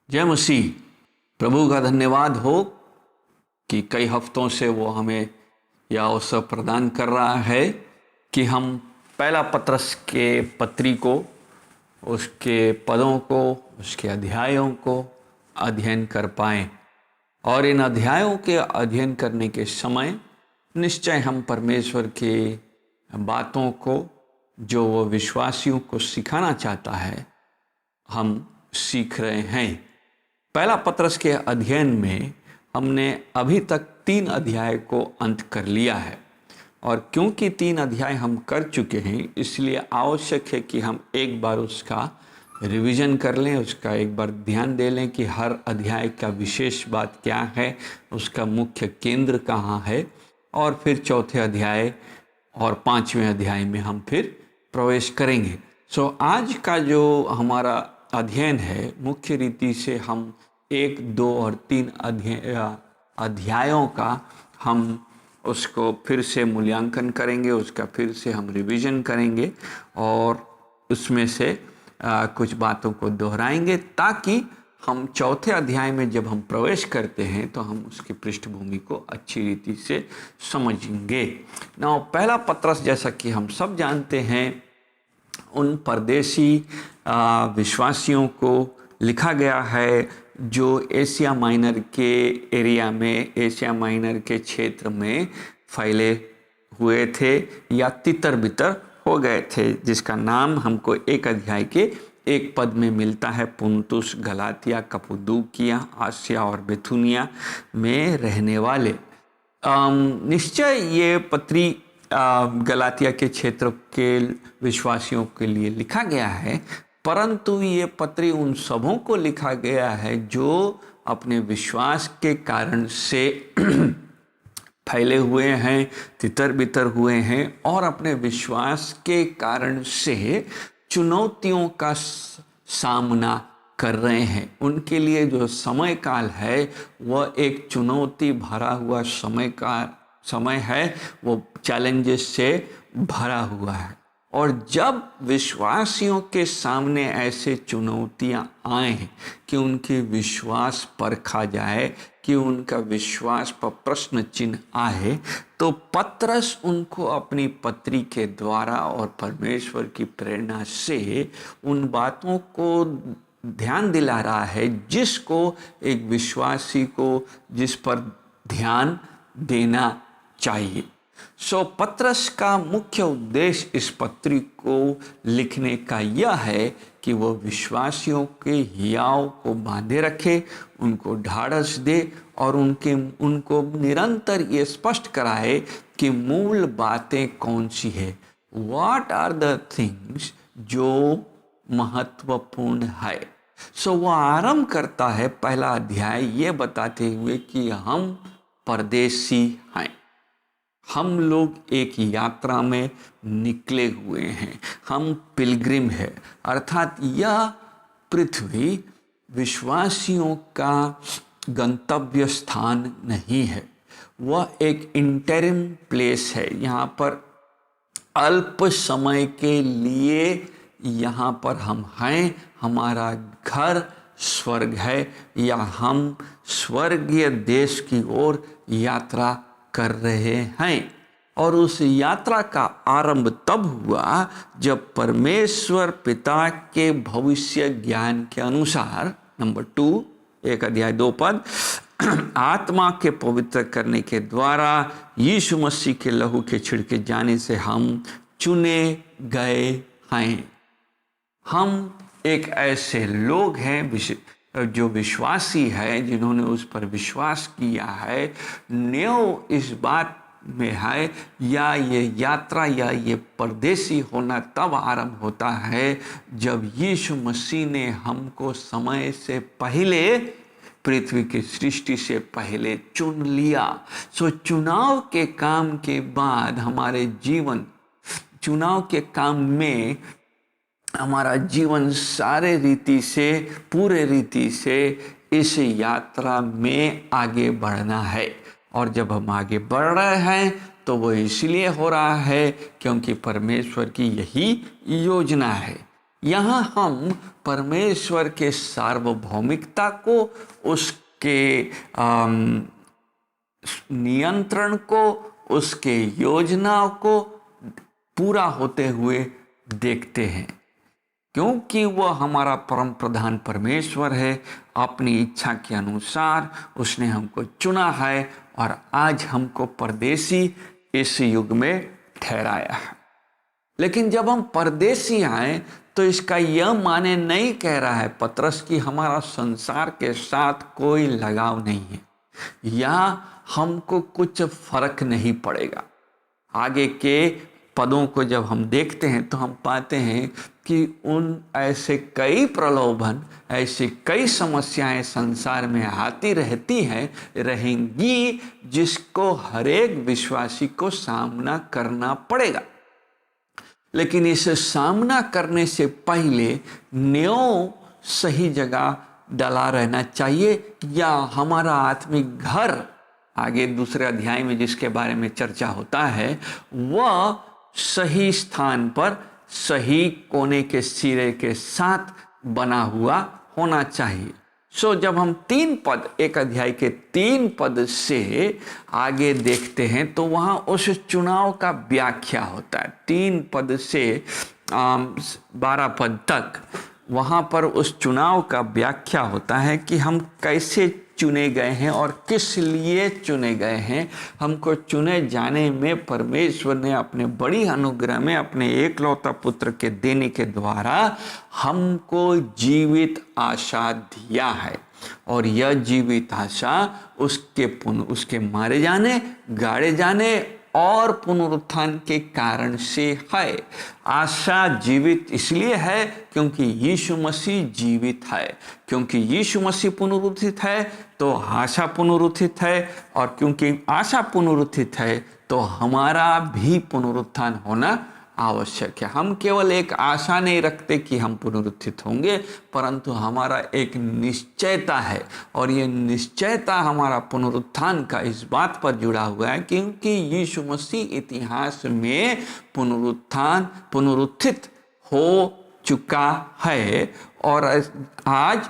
जय मसीह। प्रभु का धन्यवाद हो कि कई हफ्तों से वो हमें यह अवसर प्रदान कर रहा है कि हम पहला पत्रस के पत्री को, उसके पदों को, उसके अध्यायों को अध्ययन कर पाएं। और इन अध्यायों के अध्ययन करने के समय निश्चय हम परमेश्वर के बातों को, जो वो विश्वासियों को सिखाना चाहता है, हम सीख रहे हैं। पहला पत्रस के अध्ययन में हमने अभी तक 3 अध्याय को अंत कर लिया है, और क्योंकि 3 अध्याय हम कर चुके हैं, इसलिए आवश्यक है कि हम एक बार उसका रिवीजन कर लें, उसका एक बार ध्यान दे लें कि हर अध्याय का विशेष बात क्या है, उसका मुख्य केंद्र कहाँ है, और फिर चौथे अध्याय और 5वें अध्याय में हम फिर प्रवेश करेंगे। आज का जो हमारा अध्ययन है, मुख्य रीति से हम 1, 2 और 3 अध्यायों का हम उसको फिर से मूल्यांकन करेंगे, उसका फिर से हम रिवीजन करेंगे और उसमें से कुछ बातों को दोहराएंगे, ताकि हम चौथे अध्याय में जब हम प्रवेश करते हैं तो हम उसकी पृष्ठभूमि को अच्छी रीति से समझेंगे। पहला पत्रस, जैसा कि हम सब जानते हैं, उन परदेशी विश्वासियों को लिखा गया है जो एशिया माइनर के एरिया में, एशिया माइनर के क्षेत्र में फैले हुए थे या तितर बितर हो गए थे, जिसका नाम हमको एक अध्याय के एक पद में मिलता है। पुंतुस, गलातिया, कप्पदूकिया, आसिया और बिथुनिया में रहने वाले। निश्चय ये पत्री गलातिया के क्षेत्र के विश्वासियों के लिए लिखा गया है, परंतु ये पत्री उन सबों को लिखा गया है जो अपने विश्वास के कारण से फैले हुए हैं, तितर बितर हुए हैं, और अपने विश्वास के कारण से चुनौतियों का सामना कर रहे हैं। उनके लिए जो समय काल है वह एक चुनौती भरा हुआ समय है, वो चैलेंजेस से भरा हुआ है। और जब विश्वासियों के सामने ऐसे चुनौतियां आए कि उनके विश्वास परखा जाए, कि उनका विश्वास पर प्रश्न चिन्ह आए, तो पत्रस उनको अपनी पत्री के द्वारा और परमेश्वर की प्रेरणा से उन बातों को ध्यान दिला रहा है जिसको एक विश्वासी को, जिस पर ध्यान देना चाहिए। पत्रस का मुख्य उद्देश्य इस पत्री को लिखने का यह है कि वह विश्वासियों के हियाव को बांधे रखे, उनको ढाढ़स दे और उनको निरंतर ये स्पष्ट कराए कि मूल बातें कौन सी है, व्हाट आर द थिंग्स जो महत्वपूर्ण है। वह आरंभ करता है पहला अध्याय ये बताते हुए कि हम परदेसी हैं, हम लोग एक यात्रा में निकले हुए हैं, हम पिलग्रिम है, अर्थात यह पृथ्वी विश्वासियों का गंतव्य स्थान नहीं है, वह एक इंटरिम प्लेस है। यहाँ पर अल्प समय के लिए यहाँ पर हम हैं, हमारा घर स्वर्ग है, या हम स्वर्गीय देश की ओर यात्रा कर रहे हैं। और उस यात्रा का आरंभ तब हुआ जब परमेश्वर पिता के भविष्य ज्ञान के अनुसार, नंबर 2, 1 अध्याय 2 पद, आत्मा के पवित्र करने के द्वारा यीशु मसीह के लहू के छिड़के जाने से हम चुने गए हैं। हम एक ऐसे लोग हैं जो विश्वासी है, जिन्होंने उस पर विश्वास किया है। न्यो इस बात में है, या ये यात्रा या ये परदेसी होना तब आरंभ होता है जब यीशु मसीह ने हमको समय से पहले, पृथ्वी की सृष्टि से पहले चुन लिया। चुनाव के काम के बाद हमारे जीवन, चुनाव के काम में हमारा जीवन सारे रीति से, पूरे रीति से इस यात्रा में आगे बढ़ना है। और जब हम आगे बढ़ रहे हैं तो वो इसलिए हो रहा है क्योंकि परमेश्वर की यही योजना है। यहाँ हम परमेश्वर के सार्वभौमिकता को, उसके नियंत्रण को, उसके योजनाओं को पूरा होते हुए देखते हैं, क्योंकि वह हमारा परम प्रधान परमेश्वर है। अपनी इच्छा के अनुसार उसने हमको चुना है और आज हमको परदेसी इस युग में ठहराया है। लेकिन जब हम परदेसी आए तो इसका यह माने नहीं कह रहा है पतरस कि हमारा संसार के साथ कोई लगाव नहीं है या हमको कुछ फर्क नहीं पड़ेगा। आगे के पदों को जब हम देखते हैं तो हम पाते हैं कि उन ऐसे कई प्रलोभन, ऐसी कई समस्याएं संसार में आती रहती हैं, रहेंगी, जिसको हर एक विश्वासी को सामना करना पड़ेगा। लेकिन इस सामना करने से पहले न्यों सही जगह डला रहना चाहिए, या हमारा आत्मिक घर, आगे दूसरे अध्याय में जिसके बारे में चर्चा होता है, वह सही स्थान पर सही कोने के सिरे के साथ बना हुआ होना चाहिए। जब हम 3 पद, एक अध्याय के 3 पद से आगे देखते हैं तो वहाँ उस चुनाव का व्याख्या होता है। 3 पद से 12 पद तक वहाँ पर उस चुनाव का व्याख्या होता है कि हम कैसे चुने गए हैं और किस लिए चुने गए हैं। हमको चुने जाने में परमेश्वर ने अपने बड़ी अनुग्रह में अपने एकलौता पुत्र के देने के द्वारा हमको जीवित आशा दिया है, और यह जीवित आशा उसके मारे जाने, गाड़े जाने और पुनरुत्थान के कारण से है। आशा जीवित इसलिए है क्योंकि यीशु मसीह जीवित है, क्योंकि यीशु मसीह पुनरुत्थित है तो आशा पुनरुत्थित है, और क्योंकि आशा पुनरुत्थित है तो हमारा भी पुनरुत्थान होना आवश्यक है। हम केवल एक आशा नहीं रखते कि हम पुनरुत्थित होंगे, परंतु हमारा एक निश्चयता है, और ये निश्चयता हमारा पुनरुत्थान का इस बात पर जुड़ा हुआ है क्योंकि यीशु मसीह इतिहास में पुनरुत्थित हो चुका है, और आज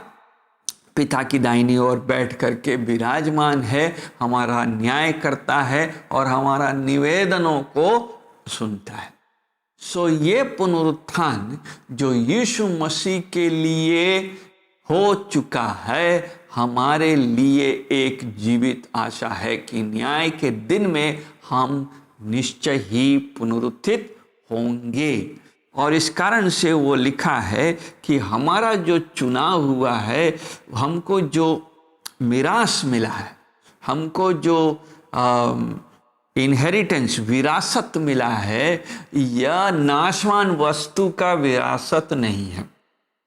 पिता की दाहिनी ओर बैठ करके विराजमान है, हमारा न्याय करता है और हमारा निवेदनों को सुनता है। ये पुनरुत्थान जो यीशु मसीह के लिए हो चुका है, हमारे लिए एक जीवित आशा है कि न्याय के दिन में हम निश्चय ही पुनरुत्थित होंगे। और इस कारण से वो लिखा है कि हमारा जो चुनाव हुआ है, हमको जो मिरास मिला है, हमको जो इनहेरिटेंस, विरासत मिला है, यह नाशवान वस्तु का विरासत नहीं है।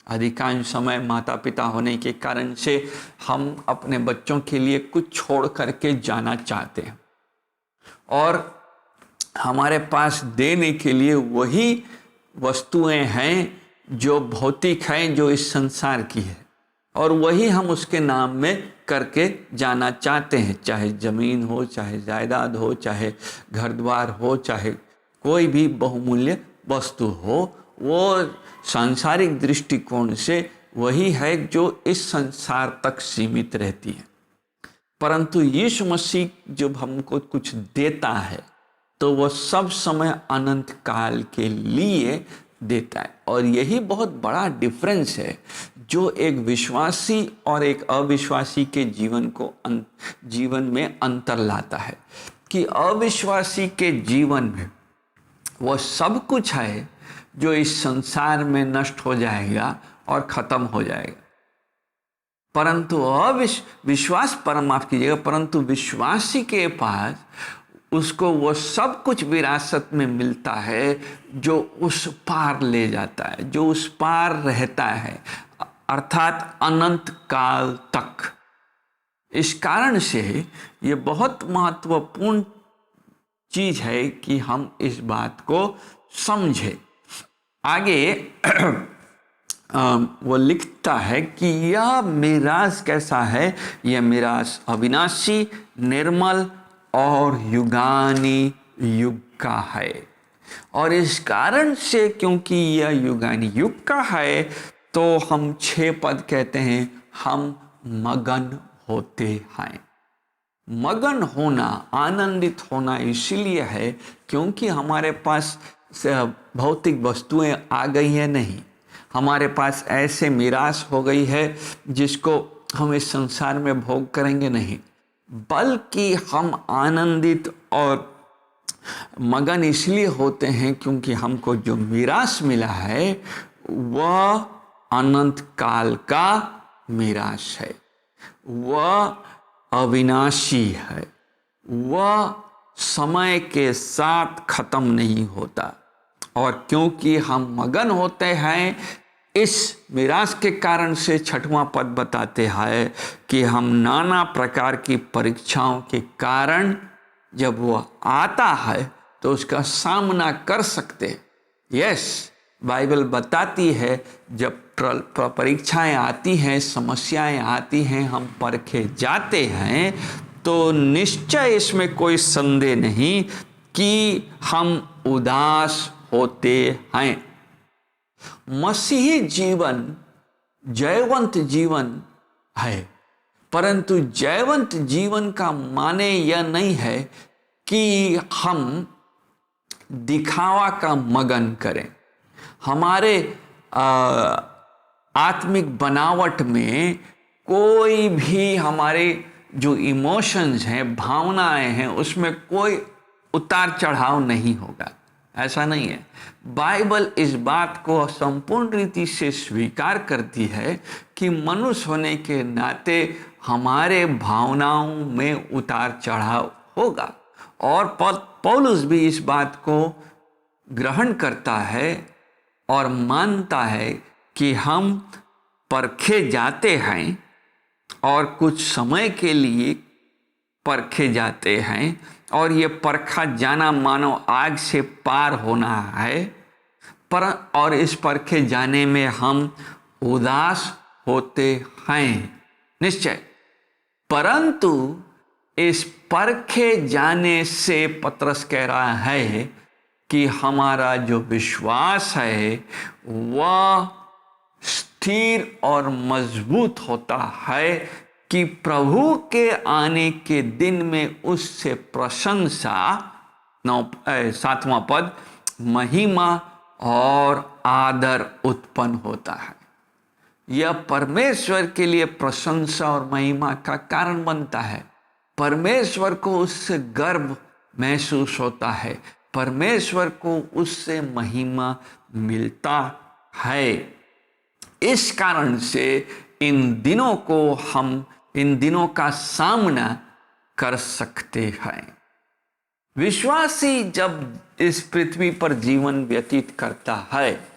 अधिकांश समय माता पिता होने के कारण से हम अपने बच्चों के लिए कुछ छोड़ करके जाना चाहते हैं, और हमारे पास देने के लिए वही वस्तुएं हैं जो भौतिक हैं, जो इस संसार की है, और वही हम उसके नाम में करके जाना चाहते हैं, चाहे ज़मीन हो, चाहे जायदाद हो, चाहे घर द्वार हो, चाहे कोई भी बहुमूल्य वस्तु हो। वो सांसारिक दृष्टिकोण से वही है जो इस संसार तक सीमित रहती है, परंतु यीशु मसीह जब हमको कुछ देता है तो वह सब समय अनंत काल के लिए देता है। और यही बहुत बड़ा डिफरेंस है जो एक विश्वासी और एक अविश्वासी के जीवन में अंतर लाता है, कि अविश्वासी के जीवन में वह सब कुछ है जो इस संसार में नष्ट हो जाएगा और ख़त्म हो जाएगा, परंतु माफ कीजिएगा, परंतु विश्वासी के पास उसको वो सब कुछ विरासत में मिलता है जो उस पार ले जाता है, जो उस पार रहता है, अर्थात अनंत काल तक। इस कारण से ये बहुत महत्वपूर्ण चीज है कि हम इस बात को समझें। आगे वो लिखता है कि यह मिरास कैसा है, यह मिरास अविनाशी, निर्मल और युगानी युग का है। और इस कारण से क्योंकि यह युगानी युग का है, तो हम 6 पद कहते हैं, हम मगन होते हैं। मगन होना, आनंदित होना इसीलिए है क्योंकि हमारे पास भौतिक वस्तुएं आ गई हैं नहीं, हमारे पास ऐसे मीरास हो गई है जिसको हम इस संसार में भोग करेंगे नहीं, बल्कि हम आनंदित और मगन इसलिए होते हैं क्योंकि हमको जो मीरास मिला है वह अनंत काल का मीरास है, वह अविनाशी है, वह समय के साथ खत्म नहीं होता। और क्योंकि हम मगन होते हैं, इस मीरास के कारण से 6वां पद बताते हैं कि हम नाना प्रकार की परीक्षाओं के कारण जब वह आता है तो उसका सामना कर सकते। यस, बाइबल बताती है जब परीक्षाएं आती हैं, समस्याएं आती हैं, हम परखे जाते हैं, तो निश्चय इसमें कोई संदेह नहीं कि हम उदास होते हैं। मसीही जीवन जयवंत जीवन है, परंतु जयवंत जीवन का माने यह नहीं है कि हम दिखावा का मगन करें। हमारे आत्मिक बनावट में कोई भी हमारे जो इमोशंस हैं, भावनाएं हैं, उसमें कोई उतार चढ़ाव नहीं होगा, ऐसा नहीं है। बाइबल इस बात को संपूर्ण रीति से स्वीकार करती है कि मनुष्य होने के नाते हमारे भावनाओं में उतार चढ़ाव होगा, और पौलुस भी इस बात को ग्रहण करता है और मानता है कि हम परखे जाते हैं और कुछ समय के लिए परखे जाते हैं, और ये परखा जाना मानो आग से पार होना है, और इस परखे जाने में हम उदास होते हैं निश्चय। परंतु इस परखे जाने से पतरस कह रहा है कि हमारा जो विश्वास है वह स्थिर और मजबूत होता है कि प्रभु के आने के दिन में उससे प्रशंसा, 7वां पद, महिमा और आदर उत्पन्न होता है। यह परमेश्वर के लिए प्रशंसा और महिमा का कारण बनता है। परमेश्वर को उससे गर्व महसूस होता है, परमेश्वर को उससे महिमा मिलता है। इस कारण से इन दिनों का सामना कर सकते हैं। विश्वासी जब इस पृथ्वी पर जीवन व्यतीत करता है,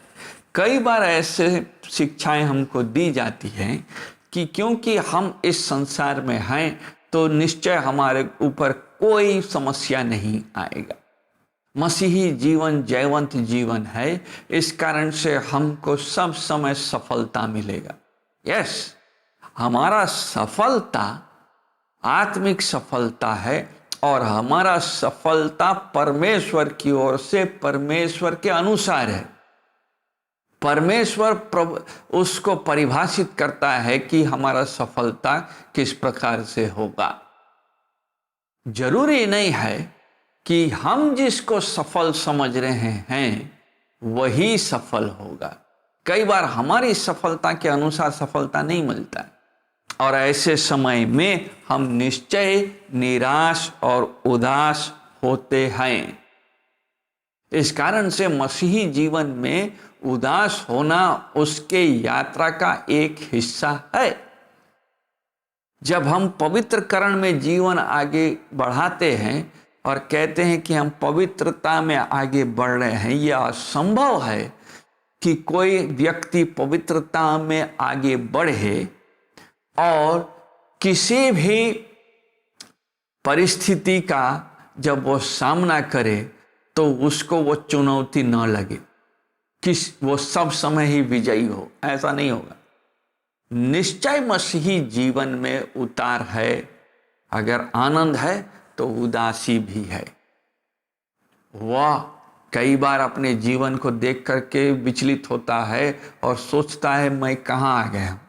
कई बार ऐसे शिक्षाएं हमको दी जाती हैं कि क्योंकि हम इस संसार में हैं तो निश्चय हमारे ऊपर कोई समस्या नहीं आएगा। मसीही जीवन जयवंत जीवन है, इस कारण से हमको सब समय सफलता मिलेगा। यस, हमारा सफलता आत्मिक सफलता है, और हमारा सफलता परमेश्वर की ओर से, परमेश्वर के अनुसार है। परमेश्वर उसको परिभाषित करता है कि हमारा सफलता किस प्रकार से होगा। जरूरी नहीं है कि हम जिसको सफल समझ रहे हैं वही सफल होगा। कई बार हमारी सफलता के अनुसार सफलता नहीं मिलता, और ऐसे समय में हम निश्चय निराश और उदास होते हैं। इस कारण से मसीही जीवन में उदास होना उसके यात्रा का एक हिस्सा है। जब हम पवित्रकरण में जीवन आगे बढ़ाते हैं और कहते हैं कि हम पवित्रता में आगे बढ़ रहे हैं, यह असंभव है कि कोई व्यक्ति पवित्रता में आगे बढ़े और किसी भी परिस्थिति का जब वो सामना करे तो उसको वो चुनौती न लगे कि वो सब समय ही विजयी हो। ऐसा नहीं होगा। निश्चय मसीही जीवन में उतार है। अगर आनंद है तो उदासी भी है। वह कई बार अपने जीवन को देख करके विचलित होता है और सोचता है मैं कहाँ आ गया हूँ,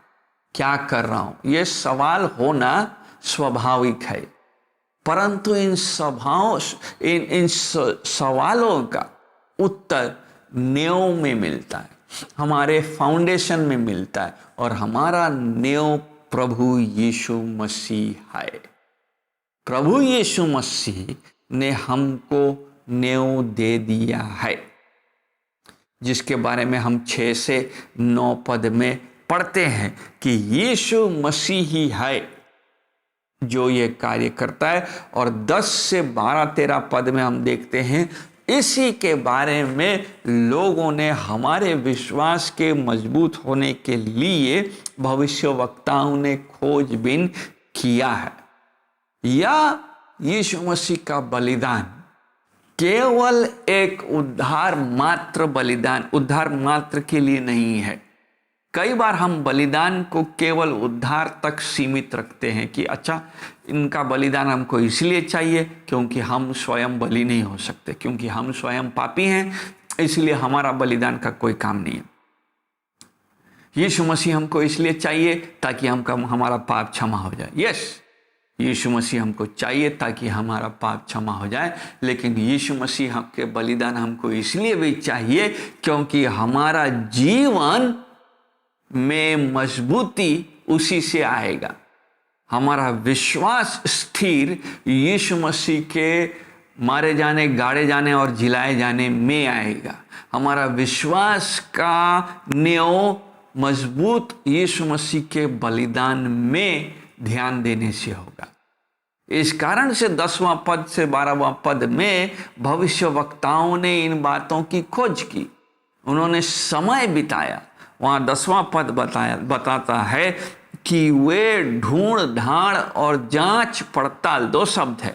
क्या कर रहा हूँ। ये सवाल होना स्वाभाविक है, परंतु इन सवालों का उत्तर नींव में मिलता है, हमारे फाउंडेशन में मिलता है, और हमारा नींव प्रभु यीशु मसीह है। प्रभु यीशु मसीह ने हमको नींव दे दिया है, जिसके बारे में हम 6 से 9 पद में पढ़ते हैं कि यीशु मसीह ही है जो ये कार्य करता है। और 10 से 12-13 पद में हम देखते हैं इसी के बारे में लोगों ने हमारे विश्वास के मजबूत होने के लिए भविष्यवक्ताओं ने खोजबीन किया है। या यीशु मसीह का बलिदान केवल एक उद्धार मात्र बलिदान, उद्धार मात्र के लिए नहीं है। कई बार हम बलिदान को केवल उद्धार तक सीमित रखते हैं कि अच्छा, इनका बलिदान हमको इसलिए चाहिए क्योंकि हम स्वयं बलि नहीं हो सकते, क्योंकि हम स्वयं पापी हैं, इसलिए हमारा बलिदान का कोई काम नहीं है। यीशु मसीह हमको इसलिए चाहिए ताकि हमारा पाप क्षमा हो जाए। यस, यीशु मसीह हमको चाहिए ताकि हमारा पाप क्षमा हो जाए, लेकिन यीशु मसीह के बलिदान हमको इसलिए भी चाहिए क्योंकि हमारा जीवन में मजबूती उसी से आएगा। हमारा विश्वास स्थिर यीशु मसीह के मारे जाने, गाड़े जाने और जिलाए जाने में आएगा। हमारा विश्वास का नींव मजबूत यीशु मसीह के बलिदान में ध्यान देने से होगा। इस कारण से 10वां पद से 12वां पद में भविष्यवक्ताओं ने इन बातों की खोज की, उन्होंने समय बिताया। वहाँ 10वां पद बताता है कि वे ढूंढ ढांड और जांच पड़ताल, 2 शब्द है,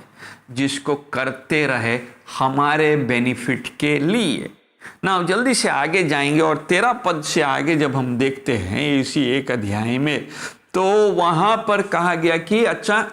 जिसको करते रहे हमारे बेनिफिट के लिए। ना जल्दी से आगे जाएंगे और 13 पद से आगे जब हम देखते हैं इसी एक अध्याय में, तो वहाँ पर कहा गया कि अच्छा,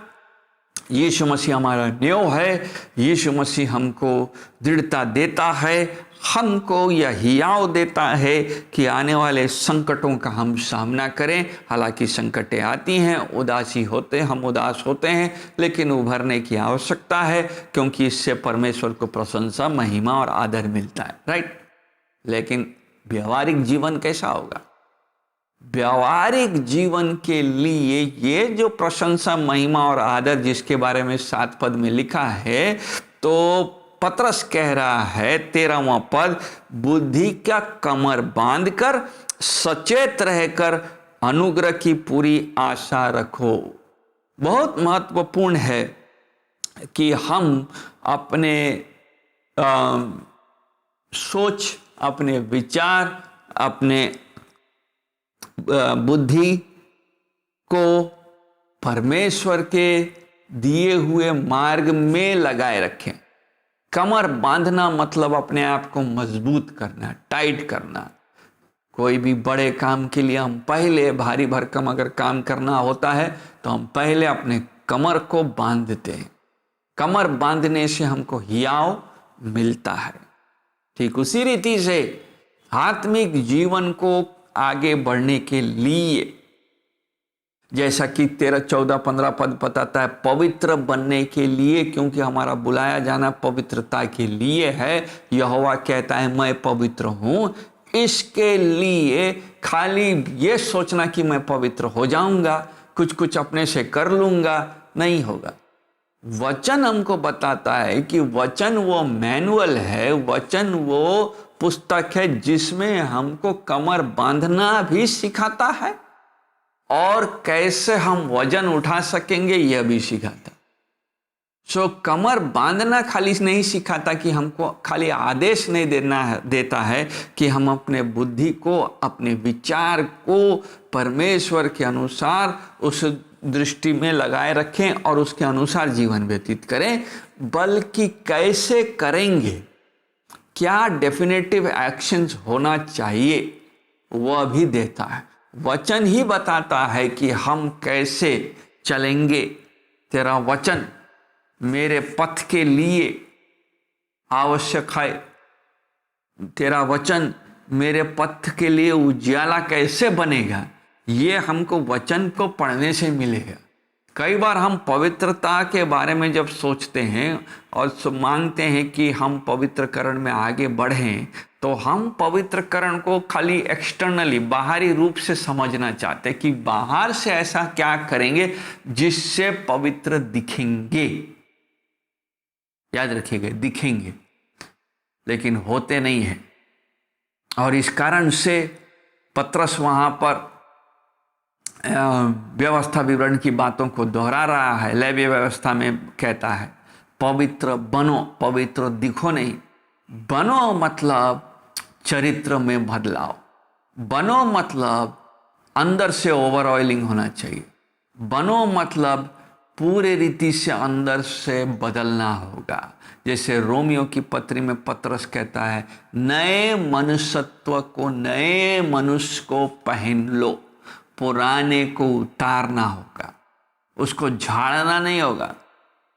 यीशु मसीह हमारा नींव है, यीशु मसीह हमको दृढ़ता देता है, हमको यह हियाव देता है कि आने वाले संकटों का हम सामना करें। हालांकि संकटें आती हैं, हम उदास होते हैं, लेकिन उभरने की आवश्यकता है, क्योंकि इससे परमेश्वर को प्रशंसा, महिमा और आदर मिलता है, राइट। लेकिन व्यवहारिक जीवन कैसा होगा? व्यवहारिक जीवन के लिए ये जो प्रशंसा, महिमा और आदर जिसके बारे में 7 पद में लिखा है, तो पतरस कह रहा है 13वां पद, बुद्धि का कमर बांधकर सचेत रहकर अनुग्रह की पूरी आशा रखो। बहुत महत्वपूर्ण है कि हम अपने सोच, अपने विचार, अपने बुद्धि को परमेश्वर के दिए हुए मार्ग में लगाए रखें। कमर बांधना मतलब अपने आप को मजबूत करना, टाइट करना। कोई भी बड़े काम के लिए हम पहले, भारी भरकम अगर काम करना होता है तो हम पहले अपने कमर को बांध देते हैं। कमर बांधने से हमको हियाव मिलता है। ठीक उसी रीति से आत्मिक जीवन को आगे बढ़ने के लिए, जैसा कि 13, 14, 15 पद बताता है, पवित्र बनने के लिए, क्योंकि हमारा बुलाया जाना पवित्रता के लिए है। यहोवा कहता है मैं पवित्र हूं। इसके लिए खाली ये सोचना कि मैं पवित्र हो जाऊंगा, कुछ अपने से कर लूंगा, नहीं होगा। वचन हमको बताता है कि वचन वो मैनुअल है, वचन वो पुस्तक है जिसमें हमको कमर बांधना भी सिखाता है और कैसे हम वजन उठा सकेंगे यह भी सिखाता। कमर बांधना खाली नहीं सिखाता कि हमको खाली आदेश नहीं देता है कि हम अपने बुद्धि को, अपने विचार को परमेश्वर के अनुसार उस दृष्टि में लगाए रखें और उसके अनुसार जीवन व्यतीत करें, बल्कि कैसे करेंगे, क्या डेफिनेटिव एक्शंस होना चाहिए वह भी देता है। वचन ही बताता है कि हम कैसे चलेंगे। तेरा वचन मेरे पथ के लिए आवश्यक है। तेरा वचन मेरे पथ के लिए उजियाला कैसे बनेगा, ये हमको वचन को पढ़ने से मिलेगा। कई बार हम पवित्रता के बारे में जब सोचते हैं और मांगते हैं कि हम पवित्रकरण में आगे बढ़ें, तो हम पवित्रकरण को खाली एक्सटर्नली, बाहरी रूप से समझना चाहते हैं कि बाहर से ऐसा क्या करेंगे जिससे पवित्र दिखेंगे। याद रखिएगा, दिखेंगे, लेकिन होते नहीं हैं। और इस कारण से पतरस वहां पर व्यवस्था विवरण की बातों को दोहरा रहा है। लेवी व्यवस्था में कहता है पवित्र बनो, पवित्र दिखो नहीं। बनो मतलब चरित्र में बदलाव, बनो मतलब अंदर से ओवर ऑयलिंग होना चाहिए, बनो मतलब पूरे रीति से अंदर से बदलना होगा। जैसे रोमियो की पत्री में पतरस कहता है नए मनुष्यत्व को, नए मनुष्य को पहन लो, पुराने को उतारना होगा, उसको झाड़ना नहीं होगा।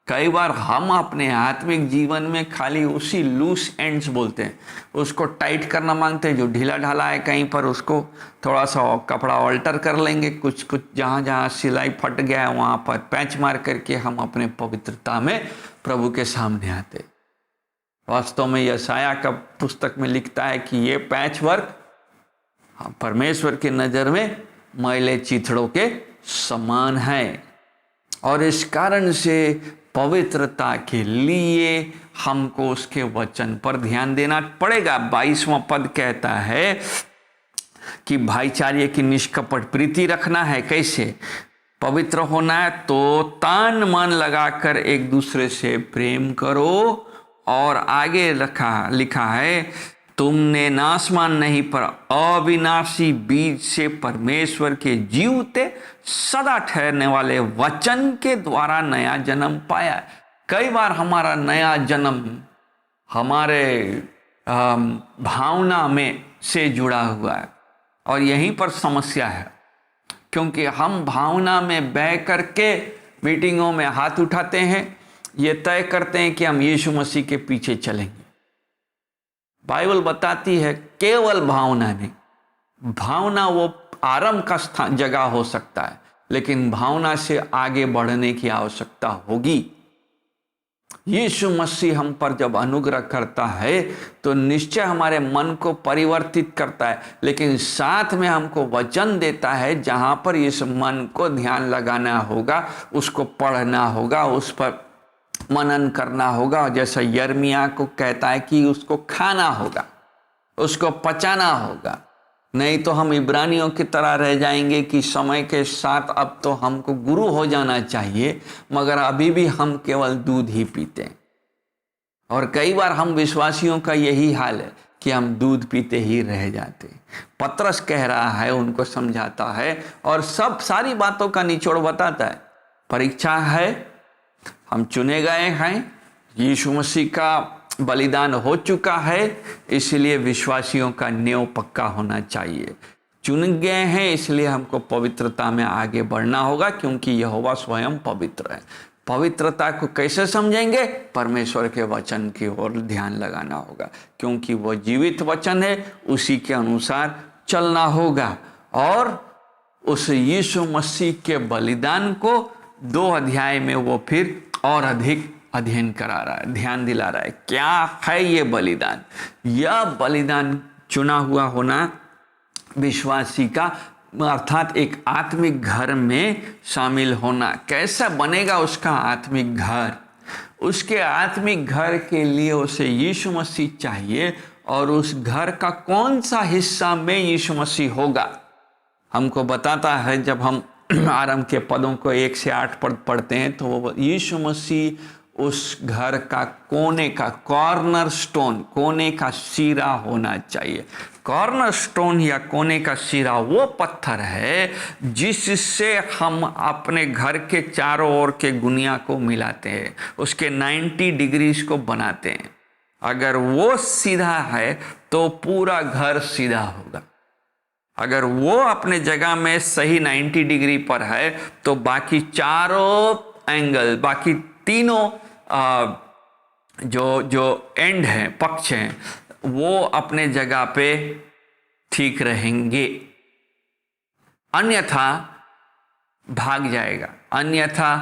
कई बार हम अपने आत्मिक जीवन में खाली उसी लूज एंड्स बोलते हैं, उसको टाइट करना मांगते हैं, जो ढीला ढाला है कहीं पर उसको थोड़ा सा कपड़ा ऑल्टर कर लेंगे, कुछ कुछ जहाँ जहाँ सिलाई फट गया है वहाँ पर पैच मार करके हम अपने पवित्रता में प्रभु के सामने आते। वास्तव में यशाया का पुस्तक में लिखता है कि ये पैच वर्क परमेश्वर की नज़र में मैले चिथड़ों के समान है। और इस कारण से पवित्रता के लिए हमको उसके वचन पर ध्यान देना पड़ेगा। 22वां पद कहता है कि भाईचारे की निष्कपट प्रीति रखना है। कैसे पवित्र होना है? तो तन मन लगाकर एक दूसरे से प्रेम करो। और आगे लिखा है तुमने नाशमान नहीं पर अविनाशी बीज से परमेश्वर के जीवते सदा ठहरने वाले वचन के द्वारा नया जन्म पाया। कई बार हमारा नया जन्म हमारे भावना में से जुड़ा हुआ है और यहीं पर समस्या है, क्योंकि हम भावना में बह करके मीटिंगों में हाथ उठाते हैं, ये तय करते हैं कि हम यीशु मसीह के पीछे चलेंगे। बाइबल बताती है केवल भावना नहीं, भावना वो आरंभ का स्थान जगह हो सकता है, लेकिन भावना से आगे बढ़ने की आवश्यकता होगी। यीशु मसीह हम पर जब अनुग्रह करता है तो निश्चय हमारे मन को परिवर्तित करता है, लेकिन साथ में हमको वचन देता है जहां पर इस मन को ध्यान लगाना होगा, उसको पढ़ना होगा, उस पर मनन करना होगा। जैसा यर्मिया को कहता है कि उसको खाना होगा, उसको पचाना होगा, नहीं तो हम इब्रानियों की तरह रह जाएंगे कि समय के साथ अब तो हमको गुरु हो जाना चाहिए, मगर अभी भी हम केवल दूध ही पीते हैं। और कई बार हम विश्वासियों का यही हाल है कि हम दूध पीते ही रह जाते। पतरस कह रहा है, उनको समझाता है और सारी बातों का निचोड़ बताता है। परीक्षा है, हम चुने गए हैं, यीशु मसीह का बलिदान हो चुका है, इसलिए विश्वासियों का न्याय पक्का होना चाहिए। चुन गए हैं इसलिए हमको पवित्रता में आगे बढ़ना होगा, क्योंकि यहोवा स्वयं पवित्र है। पवित्रता को कैसे समझेंगे? परमेश्वर के वचन की ओर ध्यान लगाना होगा, क्योंकि वह जीवित वचन है, उसी के अनुसार चलना होगा। और उस यीशु मसीह के बलिदान को 2 अध्याय में वो फिर और अधिक अध्ययन करा रहा है, ध्यान दिला रहा है। क्या है ये बलिदान? यह बलिदान चुना हुआ होना विश्वासी का, अर्थात एक आत्मिक घर में शामिल होना। कैसा बनेगा उसका आत्मिक घर? उसके आत्मिक घर के लिए उसे यीशु मसीह चाहिए, और उस घर का कौन सा हिस्सा में यीशु मसीह होगा हमको बताता है। जब हम आरंभ के पदों को 1 से 8 पद पढ़ते हैं तो वो यीशु मसीह उस घर का कोने का कॉर्नर स्टोन, कोने का सिरा होना चाहिए। कॉर्नर स्टोन या कोने का सिरा वो पत्थर है जिससे हम अपने घर के चारों ओर के गुनिया को मिलाते हैं, उसके 90 डिग्रीज को बनाते हैं। अगर वो सीधा है तो पूरा घर सीधा होगा। अगर वो अपने जगह में सही 90 डिग्री पर है तो बाकी चारों एंगल, बाकी तीनों जो एंड हैं, पक्ष हैं, वो अपने जगह पे ठीक रहेंगे, अन्यथा भाग जाएगा, अन्यथा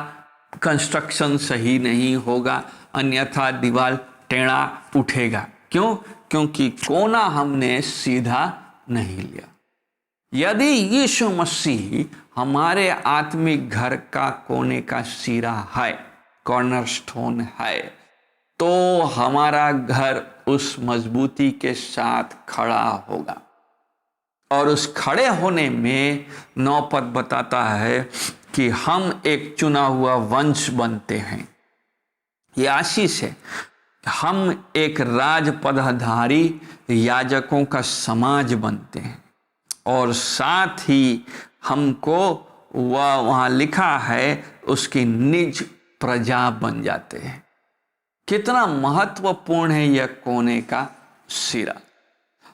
कंस्ट्रक्शन सही नहीं होगा, अन्यथा दीवार टेढ़ा उठेगा। क्यों? क्योंकि कोना हमने सीधा नहीं लिया। यदि यीशु मसीह हमारे आत्मिक घर का कोने का सिरा है, कॉर्नरस्टोन है, तो हमारा घर उस मजबूती के साथ खड़ा होगा। और उस खड़े होने में 9 पद बताता है कि हम एक चुना हुआ वंश बनते हैं। ये आशीष है। हम एक राजपदधारी याजकों का समाज बनते हैं, और साथ ही हमको वहाँ लिखा है उसकी निज प्रजा बन जाते हैं। कितना महत्वपूर्ण है यह कोने का सिरा।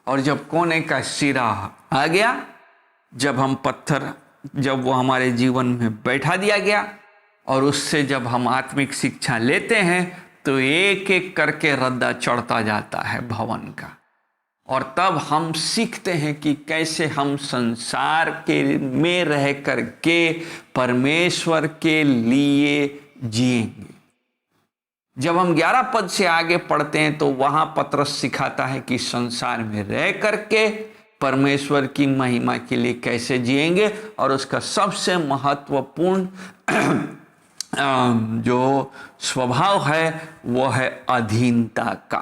और जब कोने का सिरा आ गया, जब वो हमारे जीवन में बैठा दिया गया, और उससे जब हम आत्मिक शिक्षा लेते हैं तो एक एक करके रद्दा चढ़ता जाता है भवन का। और तब हम सीखते हैं कि कैसे हम संसार के में रह करके परमेश्वर के लिए जिएंगे। जब हम 11 पद से आगे पढ़ते हैं तो वहां पतरस सिखाता है कि संसार में रह करके परमेश्वर की महिमा के लिए कैसे जिएंगे। और उसका सबसे महत्वपूर्ण जो स्वभाव है वो है अधीनता का।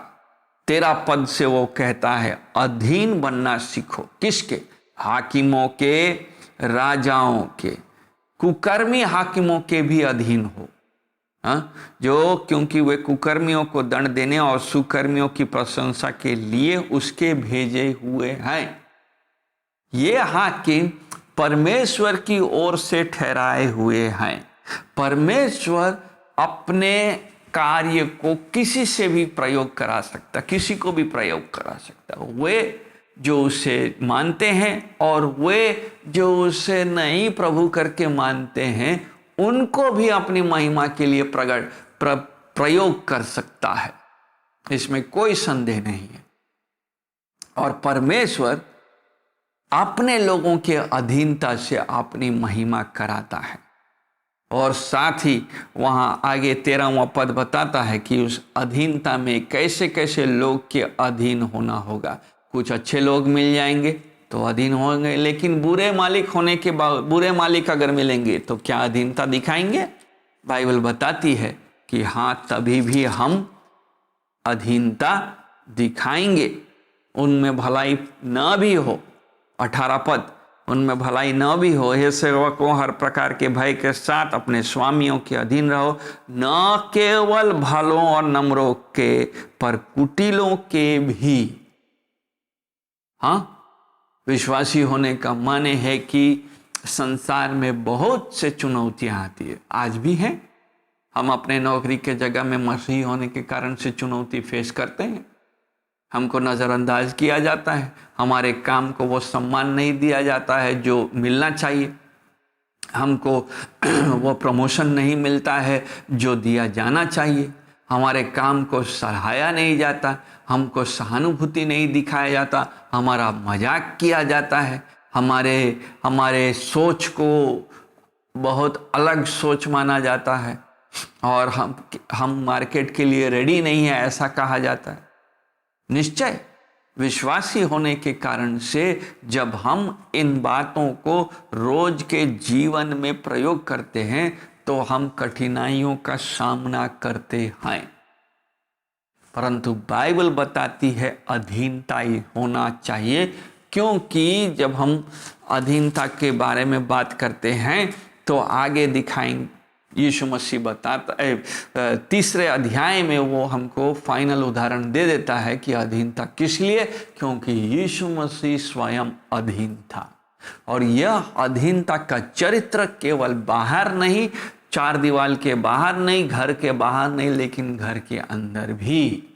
13 पद से वो कहता है अधीन बनना सीखो। किसके? हाकिमों के, राजाओं के, कुकर्मी हाकिमों के भी अधीन हो। जो क्योंकि वे कुकर्मियों को दंड देने और सुकर्मियों की प्रशंसा के लिए उसके भेजे हुए हैं। ये हाकिम परमेश्वर की ओर से ठहराए हुए हैं। परमेश्वर अपने कार्य को किसी से भी प्रयोग करा सकता, किसी को भी प्रयोग करा सकता। वे जो उसे मानते हैं और वे जो उसे नहीं प्रभु करके मानते हैं, उनको भी अपनी महिमा के लिए प्रयोग कर सकता है। इसमें कोई संदेह नहीं है। और परमेश्वर अपने लोगों के अधीनता से अपनी महिमा कराता है। और साथ ही वहां आगे 13वां पद बताता है कि उस अधीनता में कैसे कैसे लोग के अधीन होना होगा। कुछ अच्छे लोग मिल जाएंगे तो अधीन होंगे, लेकिन बुरे मालिक होने के बाद, बुरे मालिक अगर मिलेंगे तो क्या अधीनता दिखाएंगे? बाइबल बताती है कि हाँ, तभी भी हम अधीनता दिखाएंगे। उनमें भलाई न भी हो, 18 पद, उनमें भलाई न भी हो, हे सेवकों हर प्रकार के भय के साथ अपने स्वामियों के अधीन रहो, न केवल भलों और नम्रों के पर कुटिलों के भी। हाँ, विश्वासी होने का माने है कि संसार में बहुत से चुनौतियां आती है, आज भी हैं। हम अपने नौकरी के जगह में मसीही होने के कारण से चुनौती फेस करते हैं। हमको नज़रअंदाज किया जाता है, हमारे काम को वो सम्मान नहीं दिया जाता है जो मिलना चाहिए, हमको वो प्रमोशन नहीं मिलता है जो दिया जाना चाहिए, हमारे काम को सराहाया नहीं जाता, हमको सहानुभूति नहीं दिखाया जाता, हमारा मजाक किया जाता है, हमारे सोच को बहुत अलग सोच माना जाता है, और हम मार्केट के लिए रेडी नहीं है ऐसा कहा जाता है। निश्चय विश्वासी होने के कारण से जब हम इन बातों को रोज के जीवन में प्रयोग करते हैं तो हम कठिनाइयों का सामना करते हैं, परंतु बाइबल बताती है अधीनता ही होना चाहिए। क्योंकि जब हम अधीनता के बारे में बात करते हैं तो आगे दिखाएंगे, यीशु मसीह बताता है 3 अध्याय में वो हमको फाइनल उदाहरण दे देता है कि अधीनता किस लिए, क्योंकि यीशु मसीह स्वयं अधीन था। और यह अधीनता का चरित्र केवल बाहर नहीं, 4 दीवार के बाहर नहीं, घर के बाहर नहीं, लेकिन घर के अंदर भी,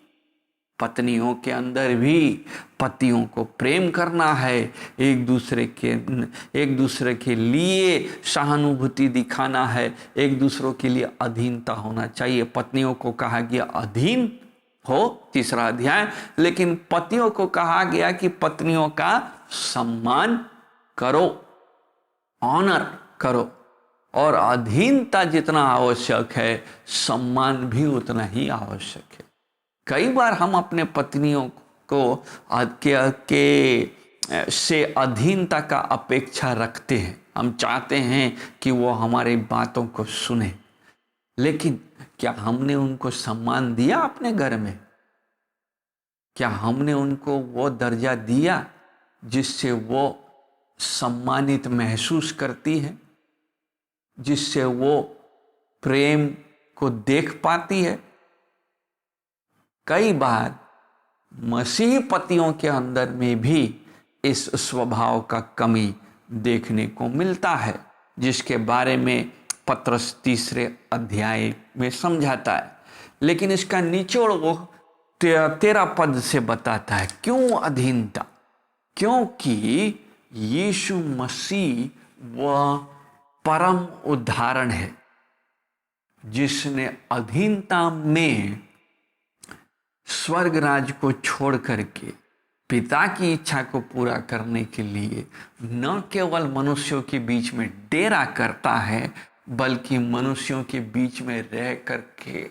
पत्नियों के अंदर भी पतियों को प्रेम करना है, एक दूसरे के लिए सहानुभूति दिखाना है, एक दूसरों के लिए अधीनता होना चाहिए। पत्नियों को कहा गया अधीन हो, 3 अध्याय। लेकिन पतियों को कहा गया कि पत्नियों का सम्मान करो, ऑनर करो, और अधीनता जितना आवश्यक है सम्मान भी उतना ही आवश्यक है। कई बार हम अपने पत्नियों को से अधीनता का अपेक्षा रखते हैं। हम चाहते हैं कि वो हमारी बातों को सुने, लेकिन क्या हमने उनको सम्मान दिया अपने घर में? क्या हमने उनको वो दर्जा दिया जिससे वो सम्मानित महसूस करती है, जिससे वो प्रेम को देख पाती है? कई बार मसीही पतियों के अंदर में भी इस स्वभाव का कमी देखने को मिलता है, जिसके बारे में पत्रस 3 अध्याय में समझाता है। लेकिन इसका निचोड़ वो 13 पद से बताता है। क्यों अधीनता? क्योंकि यीशु मसीह वह परम उदाहरण है जिसने अधीनता में स्वर्ग राज को छोड़ करके पिता की इच्छा को पूरा करने के लिए न केवल मनुष्यों के बीच में डेरा करता है, बल्कि मनुष्यों के बीच में रह करके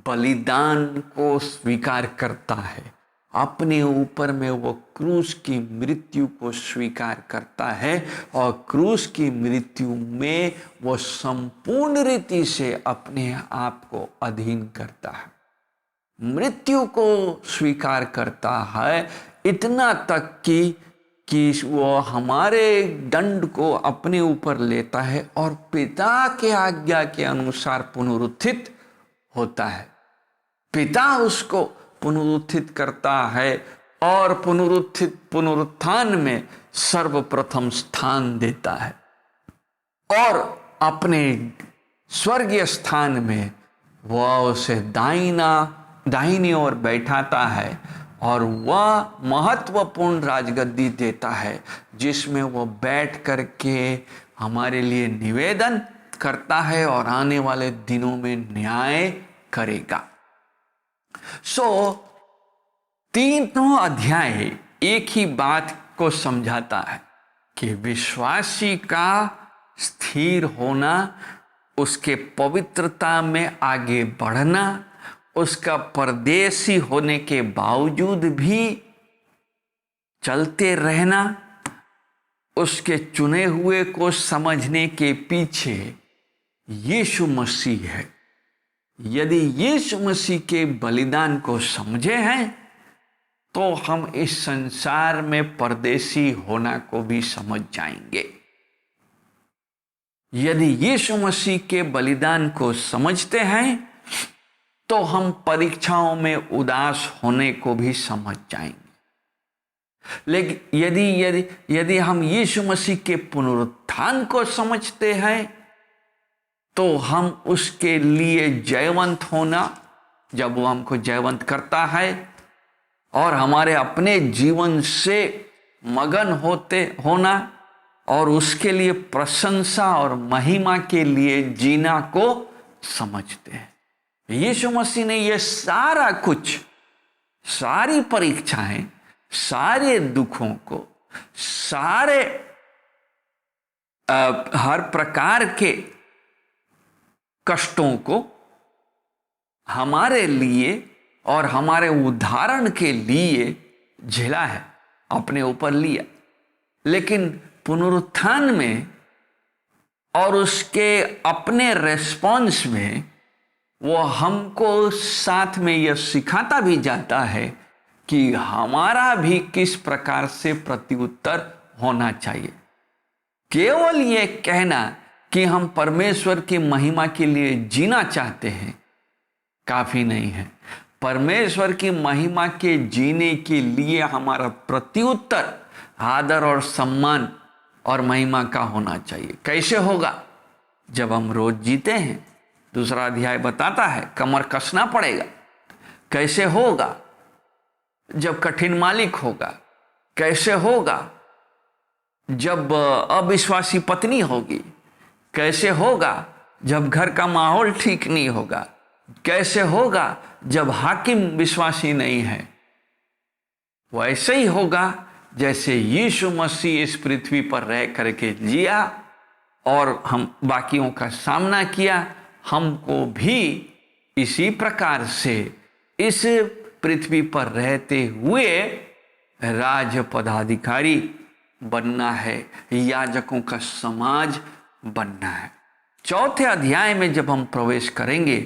बलिदान को स्वीकार करता है। अपने ऊपर में वो क्रूस की मृत्यु को स्वीकार करता है और क्रूस की मृत्यु में वो संपूर्ण रीति से अपने आप को अधीन करता है, मृत्यु को स्वीकार करता है, इतना तक कि वो हमारे दंड को अपने ऊपर लेता है और पिता के आज्ञा के अनुसार पुनरुत्थित होता है। पिता उसको पुनरुत्थित करता है और पुनरुत्थान में सर्वप्रथम स्थान देता है और अपने स्वर्गीय स्थान में वह उसे दाहिनी ओर बैठाता है और वह महत्वपूर्ण राजगद्दी देता है जिसमें वो बैठ करके हमारे लिए निवेदन करता है और आने वाले दिनों में न्याय करेगा। तीनों अध्याय एक ही बात को समझाता है कि विश्वासी का स्थिर होना, उसके पवित्रता में आगे बढ़ना, उसका परदेशी होने के बावजूद भी चलते रहना, उसके चुने हुए को समझने के पीछे यीशु मसीह है। यदि यीशु मसीह के बलिदान को समझे हैं तो हम इस संसार में परदेशी होना को भी समझ जाएंगे। यदि यीशु मसीह के बलिदान को समझते हैं तो हम परीक्षाओं में उदास होने को भी समझ जाएंगे। लेकिन यदि हम यीशु मसीह के पुनरुत्थान को समझते हैं तो हम उसके लिए जयवंत होना, जब वो हमको जयवंत करता है और हमारे अपने जीवन से मगन होना और उसके लिए प्रशंसा और महिमा के लिए जीना को समझते हैं। यीशु मसीह ने ये सारा कुछ, सारी परीक्षाएं, सारे दुखों को, सारे हर प्रकार के कष्टों को हमारे लिए और हमारे उदाहरण के लिए झेला है, अपने ऊपर लिया। लेकिन पुनरुत्थान में और उसके अपने रेस्पॉन्स में वो हमको साथ में यह सिखाता भी जाता है कि हमारा भी किस प्रकार से प्रत्युत्तर होना चाहिए। केवल ये कहना कि हम परमेश्वर की महिमा के लिए जीना चाहते हैं काफी नहीं है। परमेश्वर की महिमा के जीने के लिए हमारा प्रत्युत्तर आदर और सम्मान और महिमा का होना चाहिए। कैसे होगा? जब हम रोज जीते हैं। 2 अध्याय बताता है कमर कसना पड़ेगा। कैसे होगा? जब कठिन मालिक होगा। कैसे होगा? जब अविश्वासी पत्नी होगी। कैसे होगा? जब घर का माहौल ठीक नहीं होगा। कैसे होगा जब हाकिम विश्वासी नहीं है? वैसे ही होगा जैसे यीशु मसीह इस पृथ्वी पर रह करके जिया और हम बाकियों का सामना किया, हमको भी इसी प्रकार से इस पृथ्वी पर रहते हुए राज पदाधिकारी बनना है, याजकों का समाज बनना है। चौथे अध्याय में जब हम प्रवेश करेंगे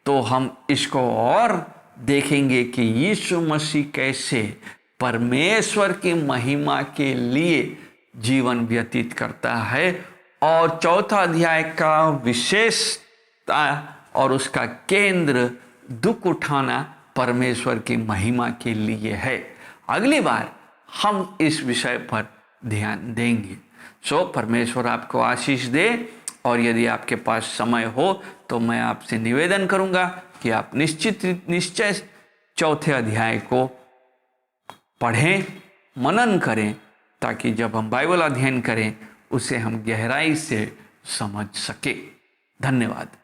तो हम इसको और देखेंगे कि यीशु मसीह कैसे परमेश्वर की महिमा के लिए जीवन व्यतीत करता है। और चौथा अध्याय का विशेषता और उसका केंद्र दुख उठाना परमेश्वर की महिमा के लिए है। अगली बार हम इस विषय पर ध्यान देंगे। परमेश्वर आपको आशीष दे। और यदि आपके पास समय हो तो मैं आपसे निवेदन करूंगा कि आप निश्चय चौथे अध्याय को पढ़ें, मनन करें, ताकि जब हम बाइबल अध्ययन करें उसे हम गहराई से समझ सके। धन्यवाद।